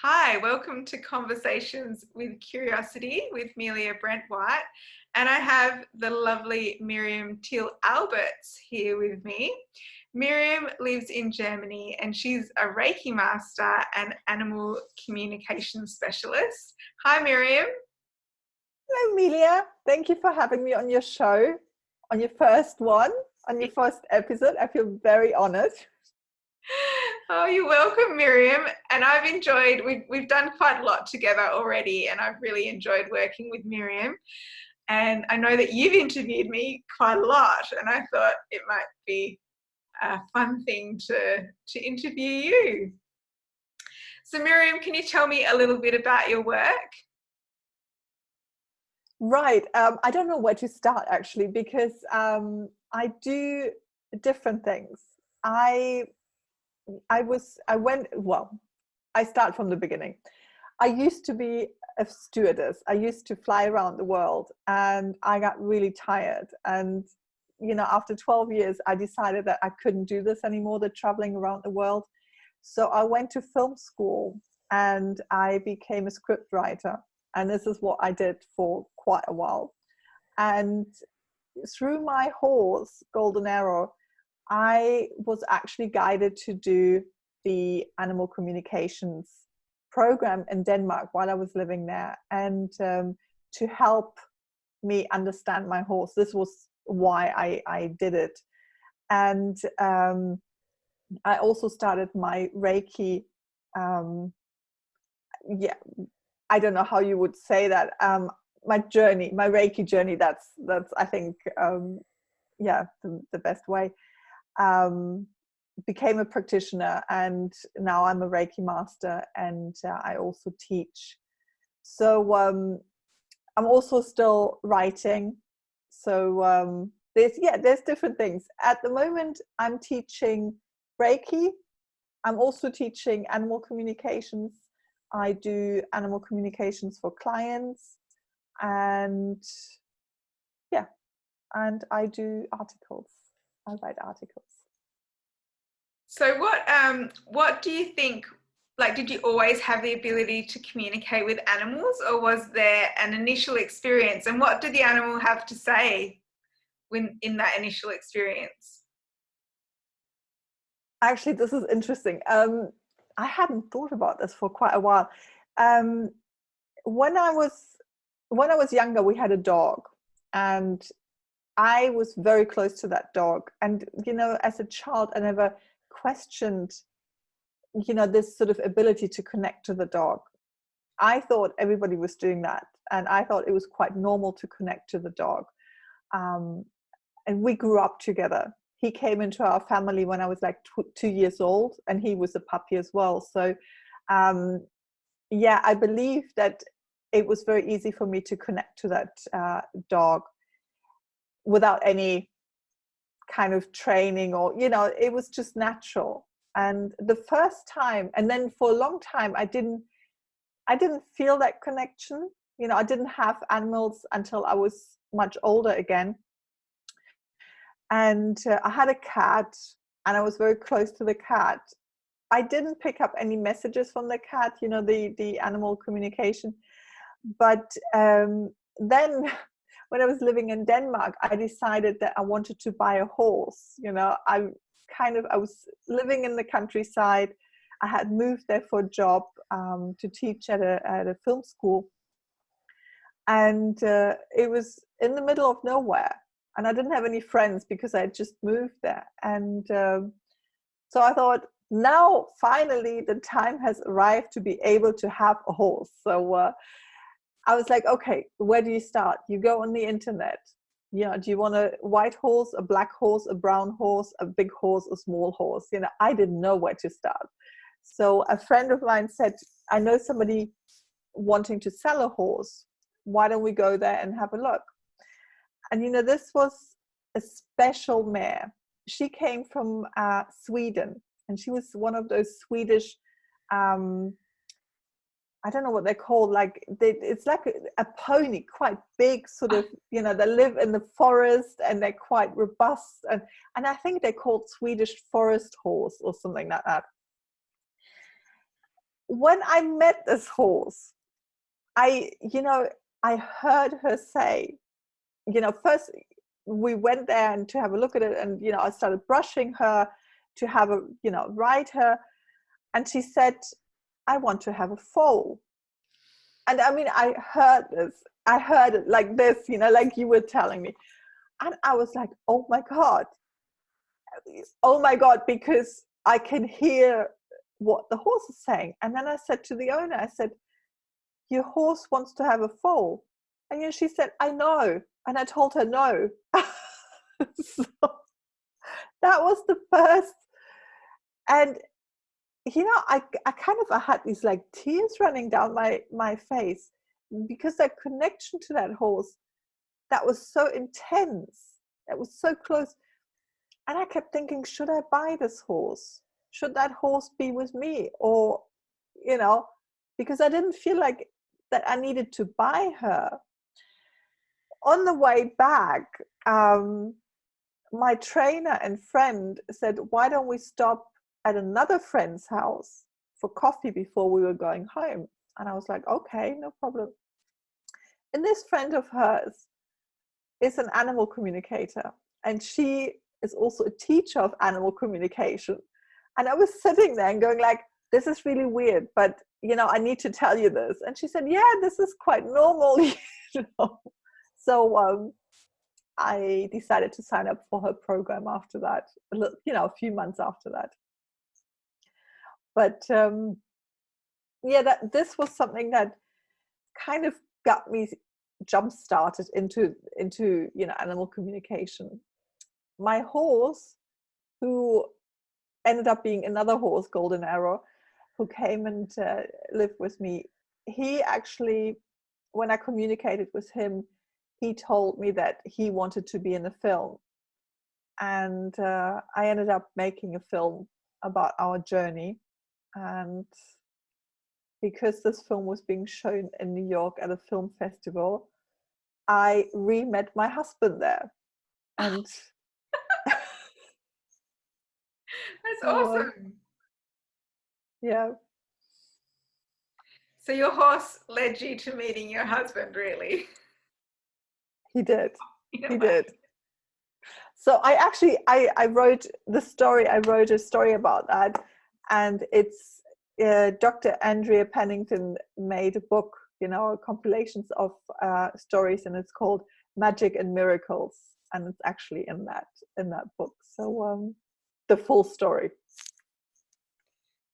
Hi, welcome to Conversations with Curiosity with Melia Brent-White. And I have the lovely Miriam Thiel-Alberts here with me. Miriam lives in Germany and she's a Reiki master and animal communication specialist. Hi, Miriam. Hello, Amelia. Thank you for having me on your show, on your first one, on your first episode. I feel very honored. Oh, you're welcome, Miriam. And I've enjoyed, we've done quite a lot together already, and I've really enjoyed working with Miriam. And I know that you've interviewed me quite a lot, and I thought it might be a fun thing to interview you. So Miriam, can you tell me a little bit about your work? Right. I don't know where to start actually, because I do different things. I start from the beginning. I used to be a stewardess. I used to fly around the world and I got really tired. And, after 12 years, I decided that I couldn't do this anymore, the traveling around the world. So I went to film school and I became a script writer. And this is what I did for quite a while. And through my horse, Golden Arrow, I was actually guided to do the animal communications program in Denmark while I was living there, and to help me understand my horse. This was why I did it. And I also started my Reiki, I don't know how you would say that, my Reiki journey. That's I think, the best way. Became a practitioner, and now I'm a Reiki master, and I also teach. So I'm also still writing. So there's different things. At the moment, I'm teaching Reiki. I'm also teaching animal communications. I do animal communications for clients, and I do articles. I write articles. So what do you think, like, did you always have the ability to communicate with animals, or was there an initial experience? And what did the animal have to say when in that initial experience? Actually, this is interesting. I hadn't thought about this for quite a while. Um, when I was younger, we had a dog, and I was very close to that dog. And as a child, I never questioned, this sort of ability to connect to the dog. I thought everybody was doing that, and I thought it was quite normal to connect to the dog. And we grew up together. He came into our family when I was like 2 years old, and he was a puppy as well. So I believe that it was very easy for me to connect to that dog without any kind of training, or it was just natural. And the first time, and then for a long time, I didn't feel that connection. I didn't have animals until I was much older again. And I had a cat, and I was very close to the cat. I didn't pick up any messages from the cat, the animal communication. But then when I was living in Denmark, I decided that I wanted to buy a horse. I was living in the countryside. I had moved there for a job, to teach at a film school. And it was in the middle of nowhere. And I didn't have any friends because I had just moved there. And so I thought, now finally the time has arrived to be able to have a horse. So I was like, okay, where do you start? You go on the internet. Do you want a white horse, a black horse, a brown horse, a big horse, a small horse? I didn't know where to start. So a friend of mine said, I know somebody wanting to sell a horse. Why don't we go there and have a look? And this was a special mare. She came from Sweden, and she was one of those Swedish, I don't know what they're called, it's like a pony, quite big, sort of, they live in the forest, and they're quite robust, and I think they're called Swedish forest horse or something like that. when I met this horse, I heard her say, first we went there and to have a look at it, and I started brushing her to have a ride her, and she said, I want to have a foal. And I mean, I heard it like this, like you were telling me, and I was like, oh my god, because I can hear what the horse is saying. And then I said to the owner, I said, your horse wants to have a foal. And she said, I know. And I told her no. So that was the first. And I kind of had these like tears running down my face, because that connection to that horse, that was so intense, that was so close. And I kept thinking, should I buy this horse? Should that horse be with me? Or, because I didn't feel like that I needed to buy her. On the way back, my trainer and friend said, why don't we stop at another friend's house for coffee before we were going home? And I was like, okay, no problem. And this friend of hers is an animal communicator, and she is also a teacher of animal communication. And I was sitting there and going like, this is really weird, but I need to tell you this. And she said, yeah, this is quite normal. So I decided to sign up for her program after that, a few months after that. But this was something that kind of got me jump started into animal communication. My horse, who ended up being another horse, Golden Arrow, who came and lived with me, he actually, when I communicated with him, he told me that he wanted to be in a film. And I ended up making a film about our journey. And because this film was being shown in New York at a film festival, I re-met my husband there. And that's so, awesome. Yeah. So your horse led you to meeting your husband, really? He did. He did. So I wrote the story. I wrote a story about that, and it's Dr. Andrea Pennington made a book, compilations of stories, and it's called Magic and Miracles, and it's actually in that book. So the full story.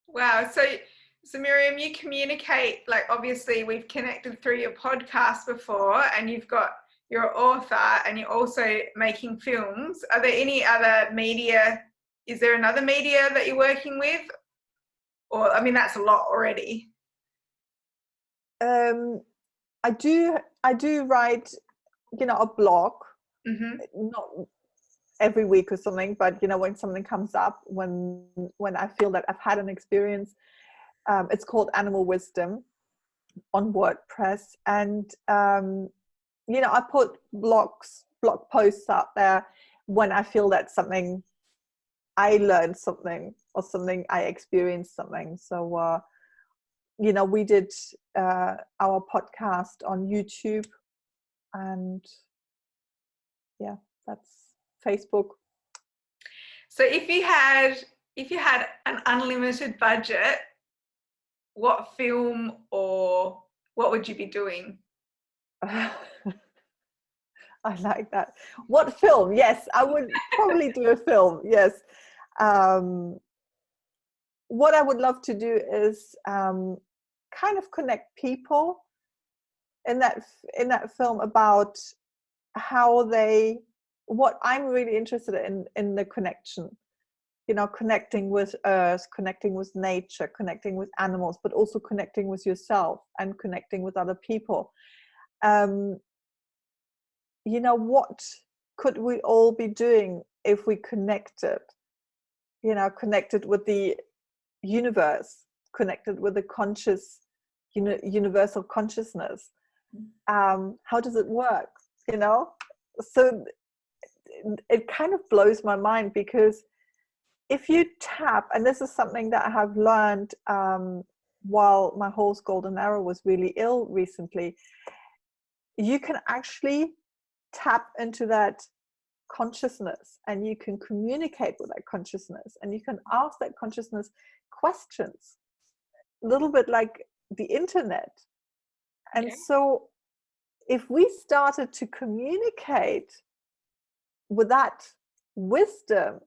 Wow. So Miriam, you communicate, like, obviously we've connected through your podcast before, and you're an author, and you're also making films. Are there any other media? Is there another media that you're working with? Or, I mean, that's a lot already. I do write, a blog, not every week or something, but when something comes up, when I feel that I've had an experience, it's called Animal Wisdom on WordPress. And I put blog posts out there when I feel that something, I learned something, or something I experienced something. So we did our podcast on YouTube, and that's Facebook. So if you had an unlimited budget, what film or what would you be doing? I like that. What film? Yes, I would probably do a film. Yes. What I would love to do is kind of connect people in that film about how what I'm really interested in the connection, connecting with earth, connecting with nature, connecting with animals, but also connecting with yourself and connecting with other people. What could we all be doing if we connected with the universe, connected with the conscious, universal consciousness? How does it work? So it kind of blows my mind, because if you tap, and this is something that I have learned while my horse Golden Arrow was really ill recently, you can actually tap into that consciousness, and you can communicate with that consciousness, and you can ask that consciousness questions, a little bit like the internet. And so if we started to communicate with that wisdom,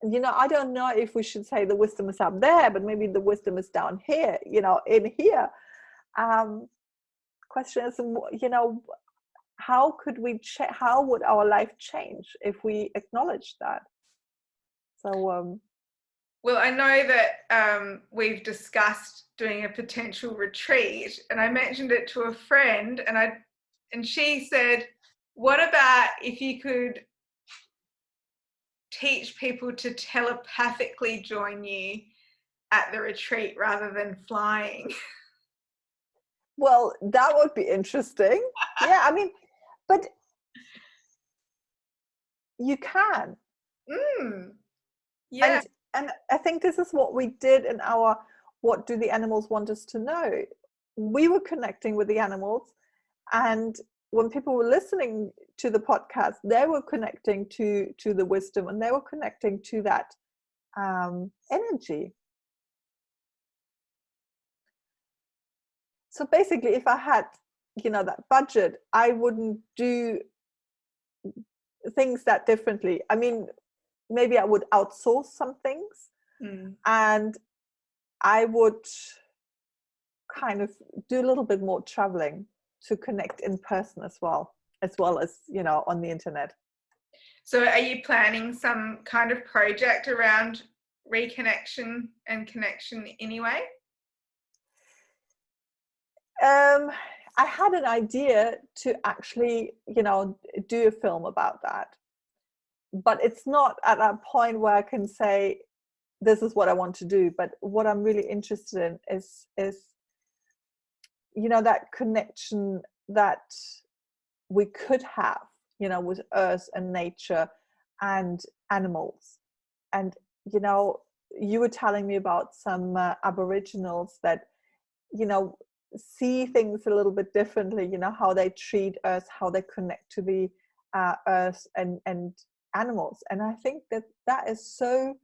you know, I don't know if we should say the wisdom is up there, but maybe the wisdom is down here, you know, in here. Question is, you know, how could we how would our life change if we acknowledge that? So well, I know that we've discussed doing a potential retreat, and I mentioned it to a friend, and she said, what about if you could teach people to telepathically join you at the retreat rather than flying? well, that would be interesting. Yeah, I mean, but you can. Yeah. And I think this is what we did in our What Do the Animals Want Us to Know? We were connecting with the animals, and when people were listening to the podcast, they were connecting to the wisdom, and they were connecting to that energy. So basically, if I had, you know, that budget, I wouldn't do things that differently. I mean, maybe I would outsource some things, and I would kind of do a little bit more traveling to connect in person as well as, you know, on the internet. So are you planning some kind of project around reconnection and connection anyway? I had an idea to actually, you know, do a film about that, but it's not at that point where I can say this is what I want to do. But what I'm really interested in is you know, that connection that we could have, you know, with earth and nature and animals. And, you know, you were telling me about some Aboriginals that, you know, see things a little bit differently, you know, how they treat earth, how they connect to the earth and animals. And I think that that is so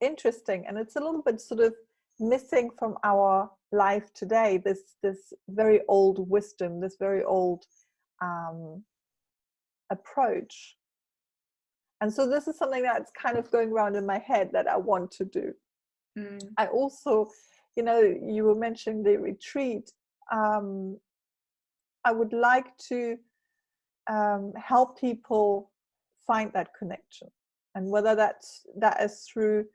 interesting, and it's a little bit sort of missing from our life today, this very old wisdom, this very old approach. And so this is something that's kind of going around in my head that I want to do. I also, you know, you were mentioning the retreat. I would like to help people find that connection, and whether that is through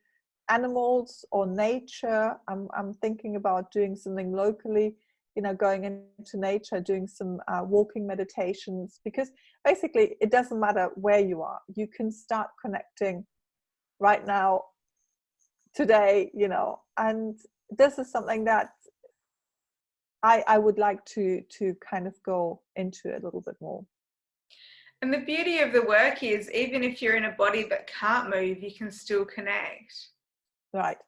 animals or nature. I'm thinking about doing something locally, you know, going into nature, doing some walking meditations, because basically it doesn't matter where you are, you can start connecting right now, today, you know. And this is something that I would like to kind of go into a little bit more. And the beauty of the work is, even if you're in a body that can't move, you can still connect. Right.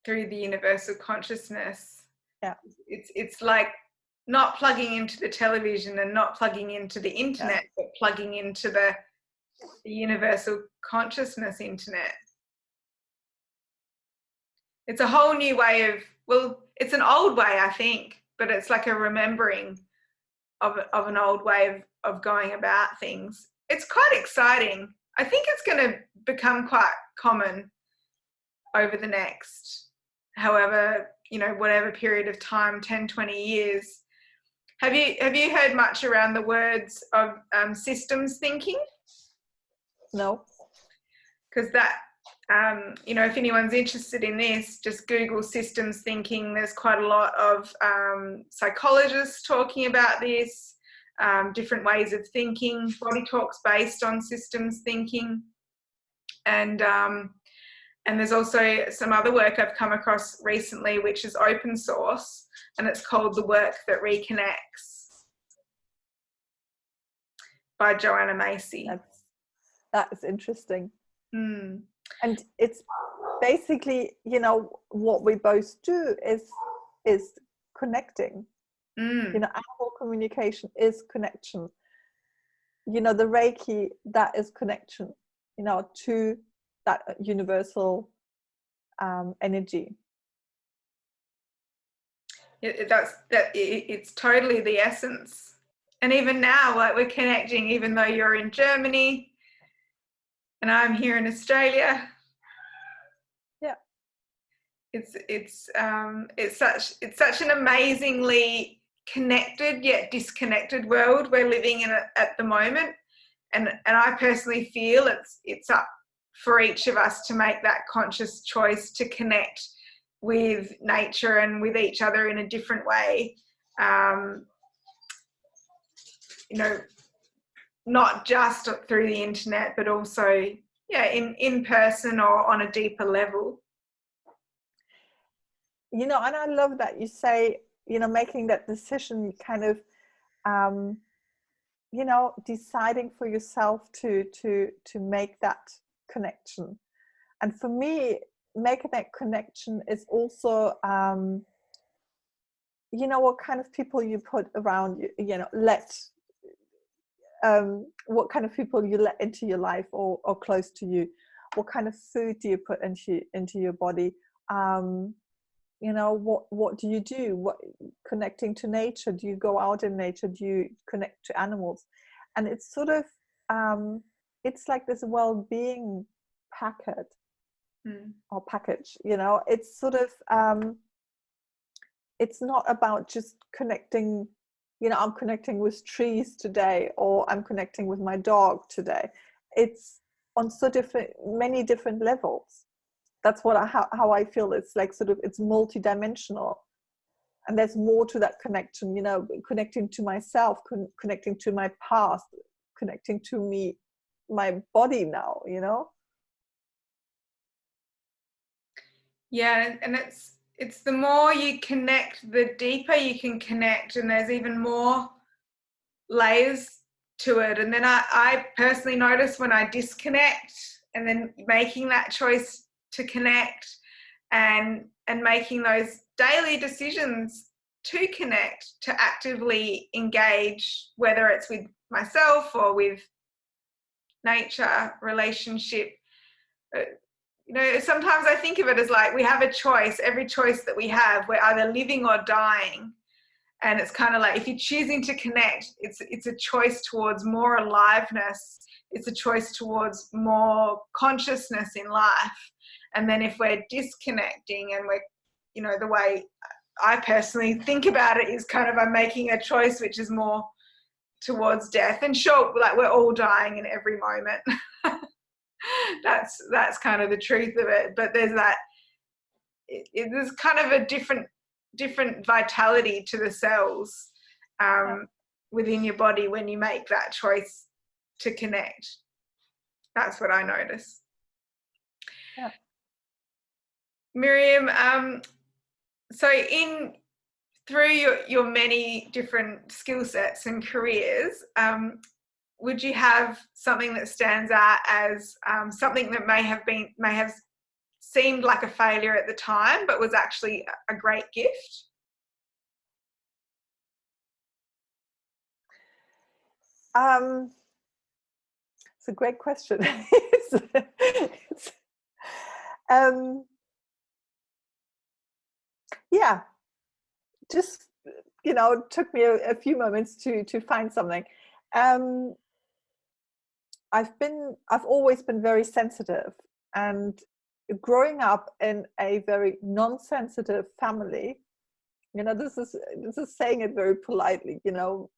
Through the universal consciousness. Yeah. It's like not plugging into the television and not plugging into the internet, but plugging into the universal consciousness internet. It's a whole new way of, well, it's an old way, I think, but it's like a remembering of an old way of going about things. It's quite exciting. I think it's going to become quite common over the next, however, you know, whatever period of time, 10, 20 years. Have you heard much around the words of systems thinking? No. Because that, you know, if anyone's interested in this, just Google systems thinking. There's quite a lot of psychologists talking about this, different ways of thinking. Body Talk's based on systems thinking. And there's also some other work I've come across recently, which is open source, and it's called The Work That Reconnects by Joanna Macy. That's interesting. Mm. And it's basically, you know, what we both do is is connecting. Mm. Animal communication is connection. The Reiki, that is connection, to that universal energy. It's totally the essence. And even now, like, we're connecting, even though you're in Germany and I'm here in Australia. Yeah. It's such an amazingly connected yet disconnected world we're living in at the moment. And I personally feel it's up for each of us to make that conscious choice to connect with nature and with each other in a different way. Not just through the internet, but also, in person or on a deeper level. And I love that you say, making that decision, kind of, deciding for yourself to make that connection. And for me, making that connection is also, what kind of people you put around you, what kind of people you let into your life or close to you. What kind of food do you put into your body? What do you do? What, connecting to nature? Do you go out in nature? Do you connect to animals? And it's sort of, it's like this well-being packet or package. It's sort of, it's not about just connecting. I'm connecting with trees today, or I'm connecting with my dog today. It's on so many different levels. That's how I feel. It's like sort of, it's multidimensional, and there's more to that connection. Connecting to myself, connecting to my past, connecting to me, my body now. Yeah, and it's the more you connect, the deeper you can connect, and there's even more layers to it. And then I personally notice when I disconnect, and then making that choice to connect and making those daily decisions to connect, to actively engage, whether it's with myself or with nature, relationship. Sometimes I think of it as like we have a choice. Every choice that we have, we're either living or dying. And it's kind of like, if you're choosing to connect, it's a choice towards more aliveness. It's a choice towards more consciousness in life. And then if we're disconnecting and we're, the way I personally think about it is kind of, I'm making a choice which is more towards death. And sure, like, we're all dying in every moment. That's kind of the truth of it. But there's that, there's kind of a different vitality to the cells within your body when you make that choice to connect. That's what I notice. Yeah. Miriam, so through your many different skill sets and careers, would you have something that stands out as something that may have seemed like a failure at the time, but was actually a great gift? It's a great question. Yeah, just, took me a few moments to find something. I've always been very sensitive, and growing up in a very non-sensitive family, this is saying it very politely. In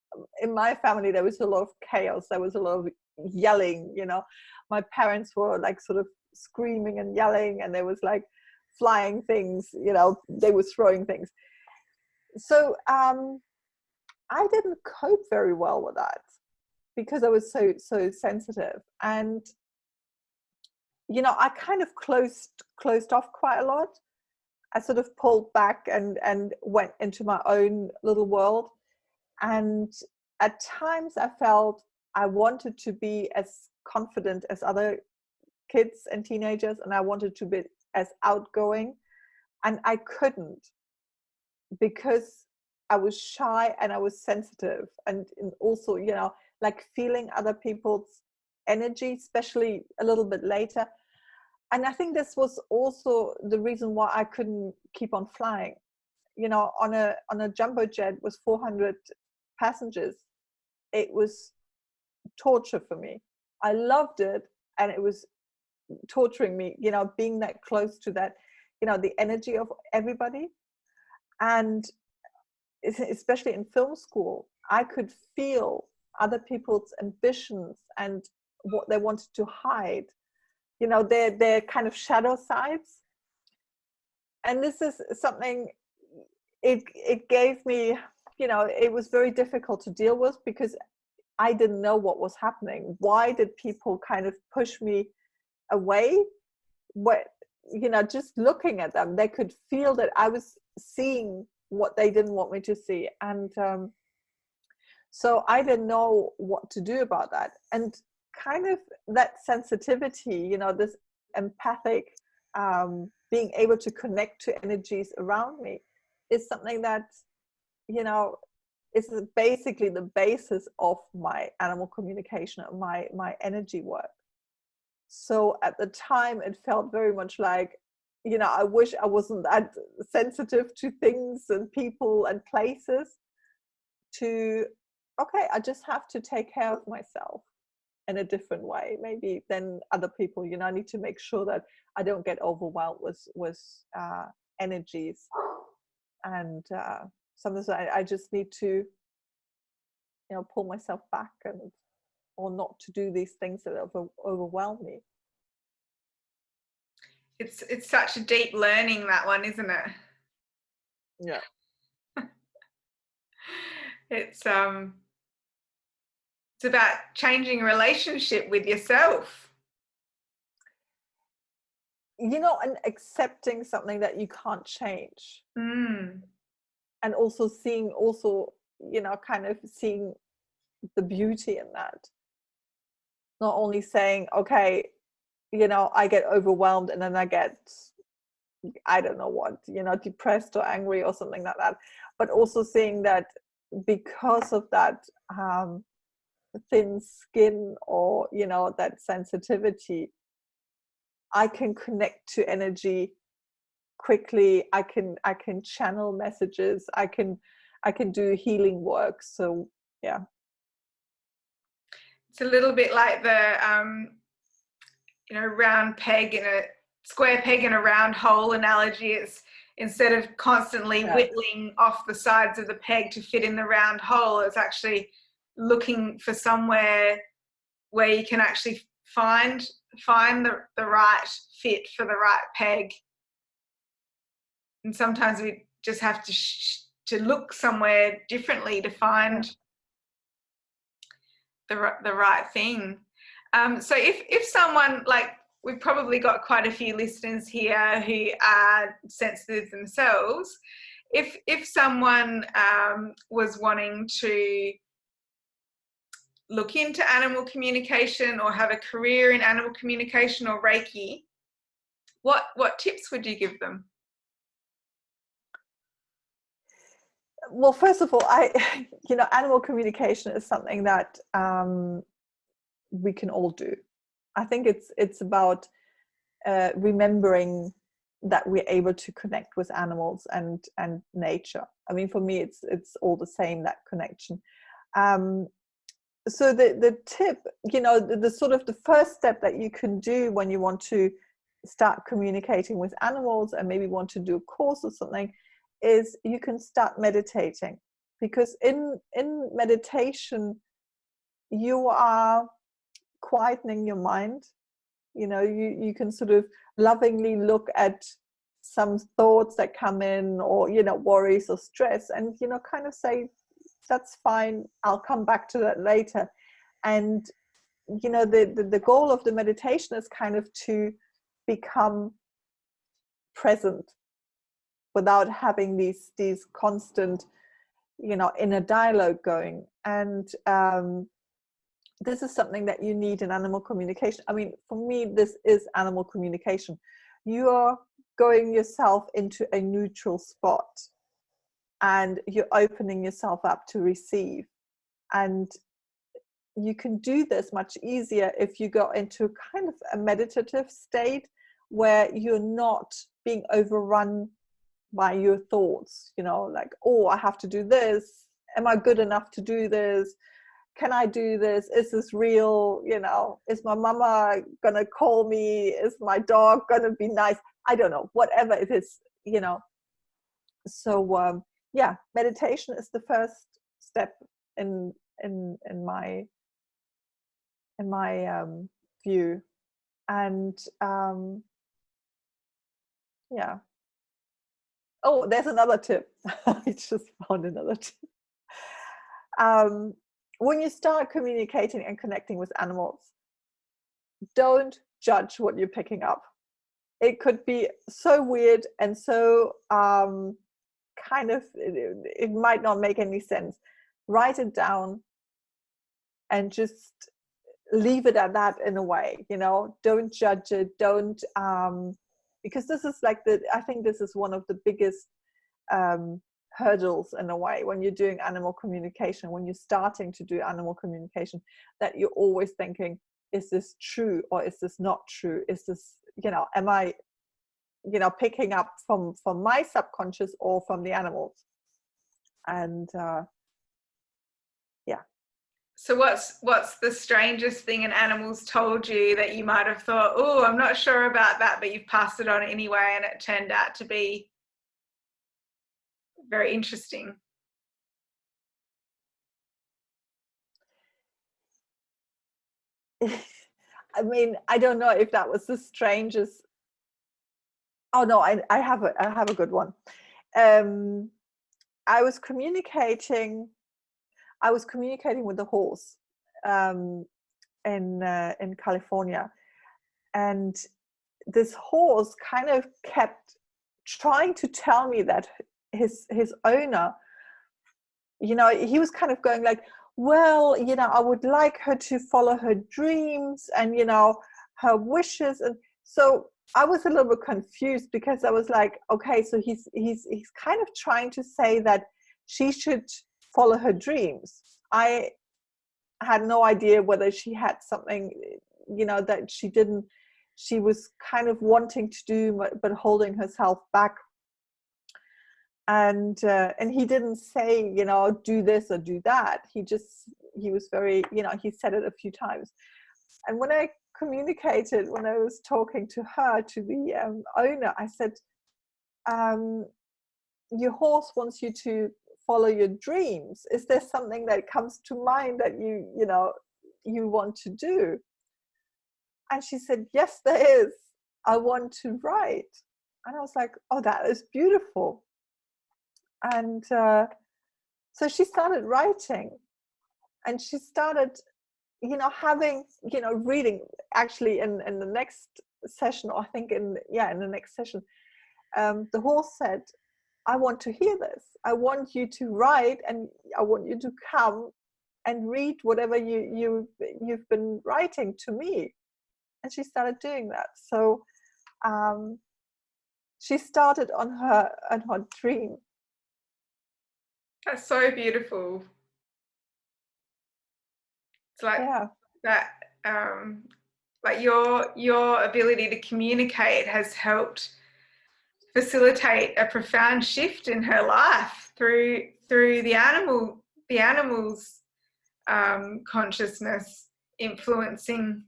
my family there was a lot of chaos, there was a lot of yelling. My parents were like sort of screaming and yelling, and there was like flying things, they were throwing things. So I didn't cope very well with that, because I was so sensitive. And I kind of closed off quite a lot. I sort of pulled back and went into my own little world. And at times I felt I wanted to be as confident as other kids and teenagers, and I wanted to be as outgoing, and I couldn't. because I was shy and I was sensitive, and also, you know, like feeling other people's energy, especially a little bit later. And I think this was also the reason why I couldn't keep on flying. You know, on a jumbo jet with 400 passengers, it was torture for me. I loved it, and it was torturing me, you know, being that close to that, you know, the energy of everybody. And especially in film school, I could feel other people's ambitions and what they wanted to hide, you know, their kind of shadow sides. And this is something, it gave me, you know, it was very difficult to deal with, because I didn't know what was happening. Why did people kind of push me away? What, you know, just looking at them, they could feel that I was seeing what they didn't want me to see. And so I didn't know what to do about that. And kind of that sensitivity, you know, this empathic, being able to connect to energies around me, is something that, you know, is basically the basis of my animal communication, my energy work. So at the time, it felt very much like, you know, I wish I wasn't that sensitive to things and people and places. To, okay, I just have to take care of myself in a different way, maybe than other people. You know, I need to make sure that I don't get overwhelmed with energies, and sometimes I just need to, you know, pull myself back, and or not to do these things that overwhelm me. It's such a deep learning, that one, isn't it? Yeah. It's about changing a relationship with yourself. You know, and accepting something that you can't change. Mm. And also seeing, also, you know, kind of seeing the beauty in that. Not only saying, okay, you know, I get overwhelmed and then I get, I don't know what, you know, depressed or angry or something like that, but also seeing that because of that thin skin, or, you know, that sensitivity, I can connect to energy quickly. I can channel messages. I can do healing work. So yeah. It's a little bit like the you know, round peg in a square peg in a round hole analogy. It's, instead of constantly whittling off the sides of the peg to fit in the round hole, it's actually looking for somewhere where you can actually find the right fit for the right peg. And sometimes we just have to look somewhere differently to find the right thing. So if someone, like, we've probably got quite a few listeners here who are sensitive themselves. If someone was wanting to look into animal communication or have a career in animal communication or Reiki, what tips would you give them? Well, first of all, you know, animal communication is something that we can all do. I think it's about remembering that we're able to connect with animals and nature. I mean, for me, it's all the same, that connection. So the tip, you know, the sort of the first step that you can do when you want to start communicating with animals and maybe want to do a course or something, is you can start meditating. Because in meditation, you are quietening your mind. You know, you can sort of lovingly look at some thoughts that come in, or, you know, worries or stress, and, you know, kind of say, that's fine, I'll come back to that later. And, you know, the goal of the meditation is kind of to become present without having these constant, you know, inner dialogue going. And this is something that you need in animal communication. I mean, for me, this is animal communication. You are going yourself into a neutral spot. and you're opening yourself up to receive. And you can do this much easier if you go into kind of a meditative state where you're not being overrun by your thoughts, like, oh, I have to do this. Am I good enough to do this? Can I do this? Is this real? Is my mama gonna call me? Is my dog gonna be nice? I don't know, whatever it is, So yeah, meditation is the first step in my view. And yeah. Oh, there's another tip. I just found another tip. When you start communicating and connecting with animals, don't judge what you're picking up. It could be so weird and so kind of, it might not make any sense. Write it down and just leave it at that in a way, don't judge it. Don't, because this is like I think this is one of the biggest hurdles in a way when you're doing animal communication, when you're starting to do animal communication, that you're always thinking, is this true or is this not true? Is this, am I, picking up from my subconscious or from the animals? And yeah. So what's the strangest thing an animal's told you that you might have thought, oh, I'm not sure about that, but you've passed it on anyway, and it turned out to be very interesting? I mean, I don't know if that was the strangest. Oh no, I have a good one. I was communicating with a horse in California, and this horse kind of kept trying to tell me that his owner, he was kind of going like, well, I would like her to follow her dreams and her wishes. And so I was a little bit confused, because I was like, okay, so he's kind of trying to say that she should follow her dreams. I had no idea whether she had something, that she was kind of wanting to do, but holding herself back. And he didn't say, do this or do that. He was very, he said it a few times. And when I was talking to her, to the owner, I said, your horse wants you to follow your dreams. Is there something that comes to mind that you want to do? And she said, yes, there is. I want to write. And I was like, oh, that is beautiful. And so she started writing, and she started, having, reading. Actually, in the next session, or I think in the next session, the horse said, I want to hear this. I want you to write, and I want you to come and read whatever you've been writing to me. And she started doing that. So she started on her dream. That's so beautiful. It's like that, like your ability to communicate has helped facilitate a profound shift in her life through the animal's consciousness influencing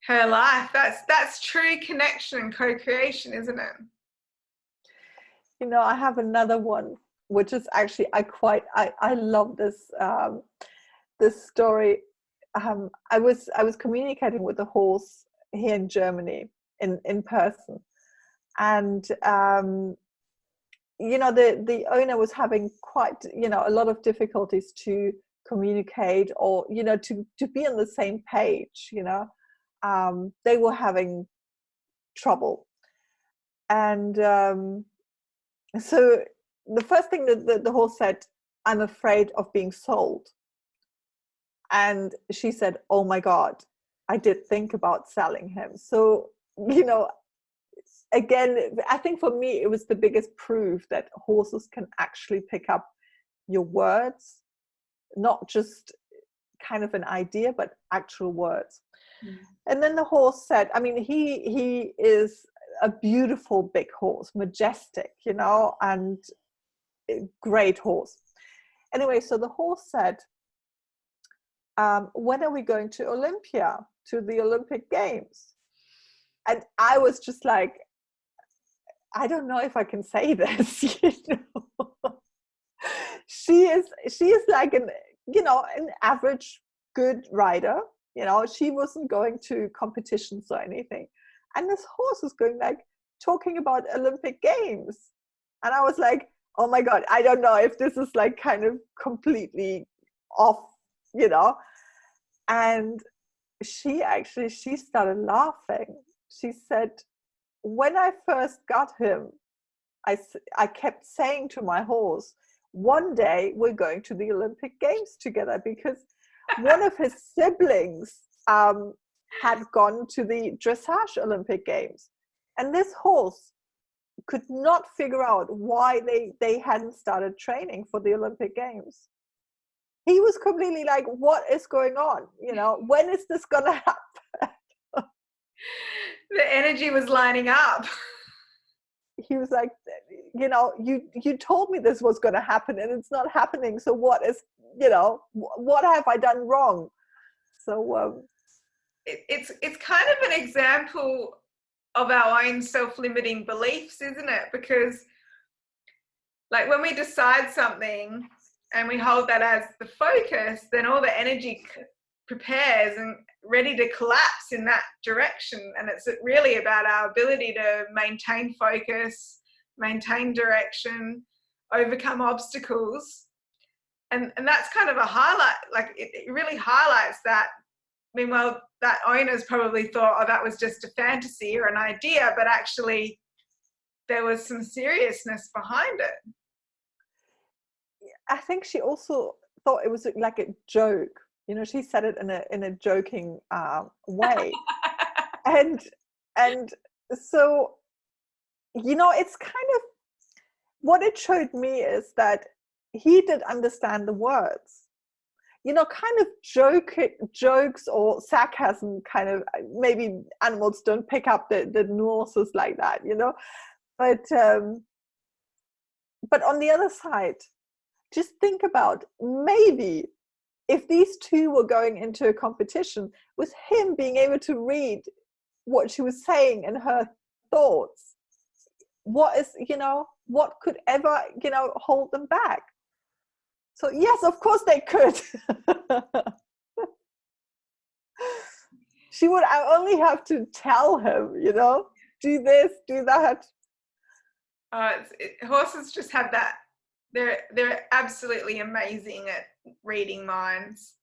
her life. That's true connection and co-creation, isn't it? I have another one, which is actually I love this this story. I was communicating with a horse here in Germany in person, and the owner was having quite a lot of difficulties to communicate, or to be on the same page. They were having trouble, and so the first thing that the horse said, I'm afraid of being sold. And she said, oh my God, I did think about selling him. So, again, I think for me, it was the biggest proof that horses can actually pick up your words, not just kind of an idea, but actual words. Mm. And then the horse said, I mean, he is a beautiful big horse, majestic, you know, and great horse. Anyway, so the horse said, when are we going to Olympia, to the Olympic Games? And I was just like, I don't know if I can say this, you know. She is like an average good rider, you know. She wasn't going to competitions or anything. And this horse is going like talking about Olympic Games. And I was like, oh my God, I don't know if this is like kind of completely off, you know. And she started laughing. She said, when I first got him, I kept saying to my horse, one day we're going to the Olympic Games together, because one of his siblings had gone to the dressage Olympic Games. And this horse could not figure out why they hadn't started training for the Olympic Games. He was completely like, what is going on? You know, when is this going to happen? The energy was lining up. He was like, you know, you told me this was going to happen and it's not happening. So what is, you know, what have I done wrong? So it's kind of an example of our own self-limiting beliefs, isn't it? Because like when we decide something and we hold that as the focus, then all the energy prepares and ready to collapse in that direction. And it's really about our ability to maintain focus, maintain direction, overcome obstacles. And that's kind of a highlight, like it really highlights that. Meanwhile, that owner's probably thought, oh, that was just a fantasy or an idea, but actually there was some seriousness behind it. I think she also thought it was like a joke. You know, she said it in a joking way. and so, you know, it's kind of, what it showed me is that he did understand the words. You know, kind of jokes or sarcasm, kind of, maybe animals don't pick up the nuances like that, you know. But on the other side, just think about, maybe if these two were going into a competition, with him being able to read what she was saying and her thoughts, what is, you know, what could ever, you know, hold them back? So yes, of course they could. She would only have to tell him, you know, do this, do that. Horses just have that. They're absolutely amazing at reading minds.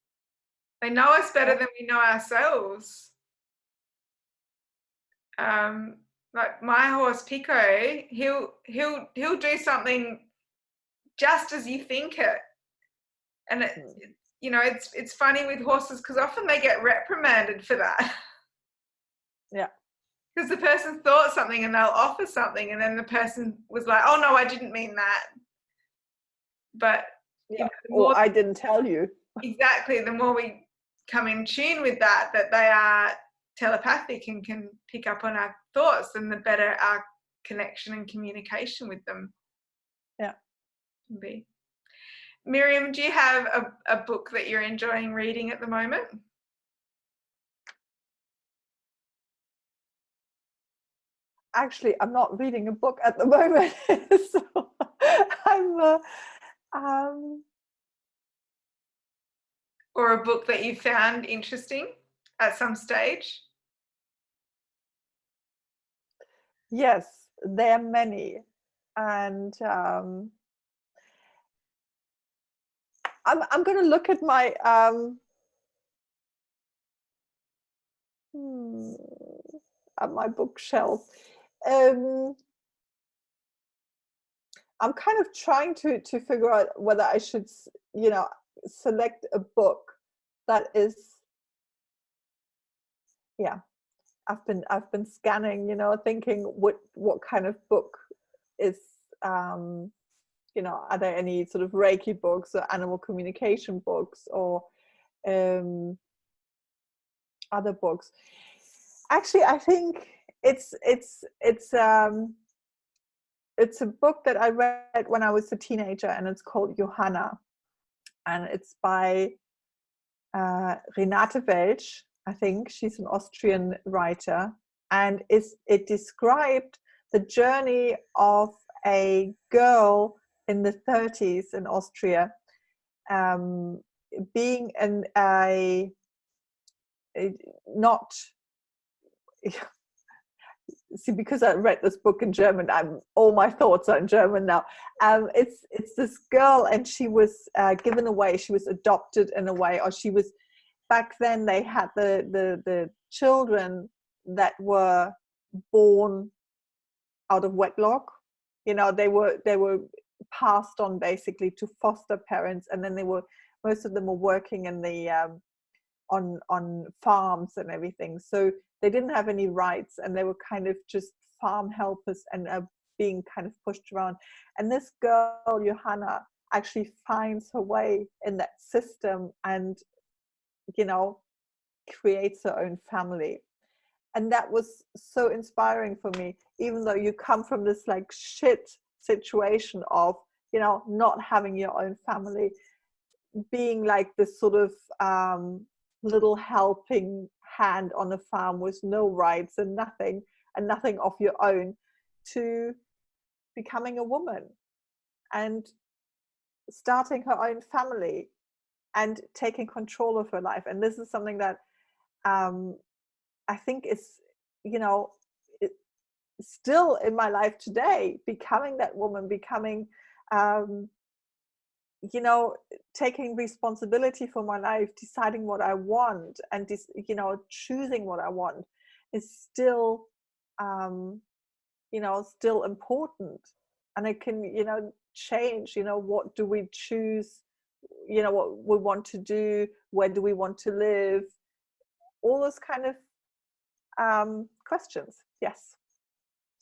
They know us better than we know ourselves. Like my horse Pico, he'll do something just as you think it, and you know, it's funny with horses because often they get reprimanded for that. Yeah. Because the person thought something and they'll offer something, and then the person was like, "Oh no, I didn't mean that." But yeah, or I didn't tell you. Exactly. The more we come in tune with that they are telepathic and can pick up on our thoughts, then the better our connection and communication with them. Yeah. Can be. Miriam, do you have a book that you're enjoying reading at the moment? Actually, I'm not reading a book at the moment. So I'm or a book that you found interesting at some stage? Yes, there are many. And I'm going to look at my bookshelf. I'm kind of trying to figure out whether I should, you know, select a book that is, yeah. I've been scanning, you know, thinking what kind of book is, you know, are there any sort of Reiki books or animal communication books or other books. Actually, I think it's a book that I read when I was a teenager, and it's called Johanna, and it's by Renate Welch. I think she's an Austrian writer, and it described the journey of a girl in the 30s in Austria, being a not see, because I read this book in German, all my thoughts are in German now. It's this girl, and she was given away. She was adopted in a way, or she was, back then they had the children that were born out of wedlock. You know, they were passed on basically to foster parents, and then most of them were working in the on farms and everything. So they didn't have any rights, and they were kind of just farm helpers and being kind of pushed around. And this girl, Johanna, actually finds her way in that system and, you know, creates her own family. And that was so inspiring for me, even though you come from this like shit situation of, you know, not having your own family, being like this sort of little helping hand on a farm with no rights and nothing of your own, to becoming a woman and starting her own family and taking control of her life. And this is something that I think is, you know, still in my life today, becoming that woman, becoming you know, taking responsibility for my life, deciding what I want, and you know, choosing what I want is still, you know, still important. And it can, you know, change, you know, what do we choose, you know, what we want to do, where do we want to live, all those kind of questions. Yes.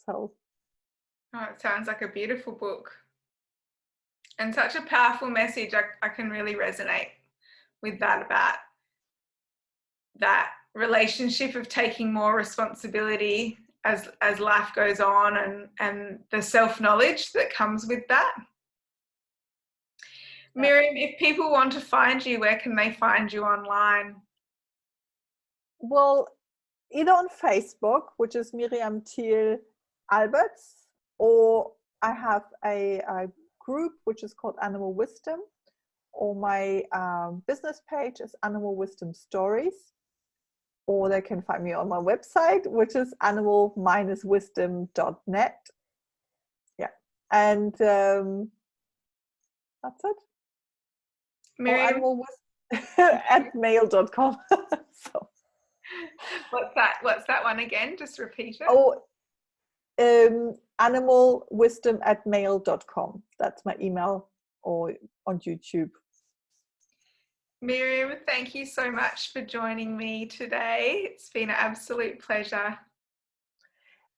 So. Oh, it sounds like a beautiful book. And such a powerful message. I can really resonate with that, about that relationship of taking more responsibility as life goes on, and the self-knowledge that comes with that. Yeah. Miriam, if people want to find you, where can they find you online? Well, either on Facebook, which is Miriam Thiel-Alberts, or I have a group which is called Animal Wisdom, or my business page is Animal Wisdom Stories, or they can find me on my website, which is animal-wisdom.net. Yeah, and that's it. Miriam? Or animal@mail.com. So. What's that one again? Just repeat it. Oh, animalwisdom@mail.com. That's my email, or on YouTube. Miriam, thank you so much for joining me today. It's been an absolute pleasure.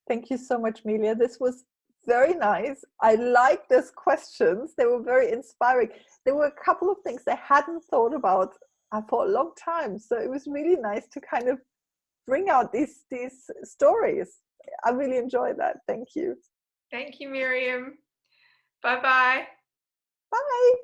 Thank you so much, Melia. This was very nice. I like these questions. They were very inspiring. There were a couple of things I hadn't thought about for a long time. So it was really nice to kind of bring out these stories. I really enjoyed that. Thank you. Thank you, Miriam. Bye-bye. Bye.